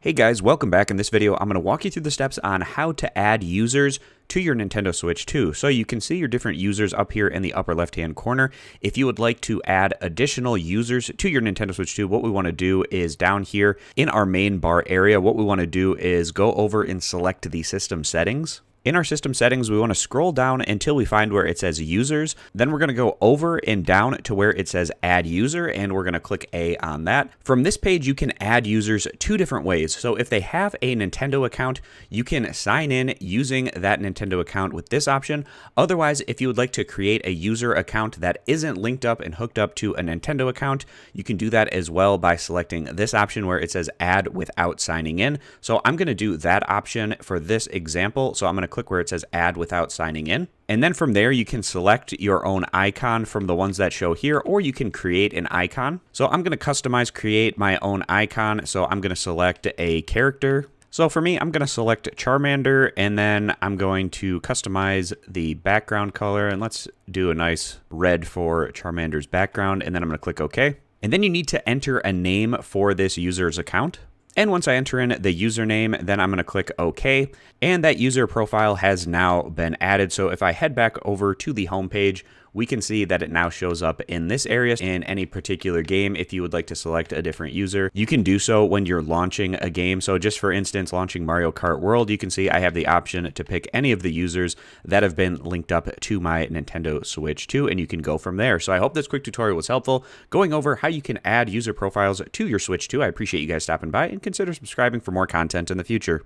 Hey guys, welcome back. In this video, I'm going to walk you through the steps on how to add users to your Nintendo Switch 2. So you can see your different users up here in the upper left-hand corner. If you would like to add additional users to your Nintendo Switch 2, what we want to do is down here in our main bar area, what we want to do is go over and select the system settings. In our system settings, we want to scroll down until we find where it says users. Then we're going to go over and down to where it says add user, and we're going to click A on that. From this page, you can add users two different ways. So if they have a Nintendo account, you can sign in using that Nintendo account with this option. Otherwise, if you would like to create a user account that isn't linked up and hooked up to a Nintendo account, you can do that as well by selecting this option where it says add without signing in. So I'm going to do that option for this example. So I'm going to click where it says add without signing in. And then from there, you can select your own icon from the ones that show here, or you can create an icon. So I'm going to create my own icon. So I'm going to select a character. So for me, I'm going to select Charmander, and then I'm going to customize the background color. And let's do a nice red for Charmander's background. And then I'm going to click OK. And then you need to enter a name for this user's account. And once I enter in the username, then I'm going to click OK. And that user profile has now been added. So if I head back over to the home page, we can see that it now shows up in this area. In any particular game, if you would like to select a different user, you can do so when you're launching a game. So just for instance, launching Mario Kart World, you can see I have the option to pick any of the users that have been linked up to my Nintendo Switch 2, and you can go from there. So I hope this quick tutorial was helpful, going over how you can add user profiles to your Switch 2. I appreciate you guys stopping by, and consider subscribing for more content in the future.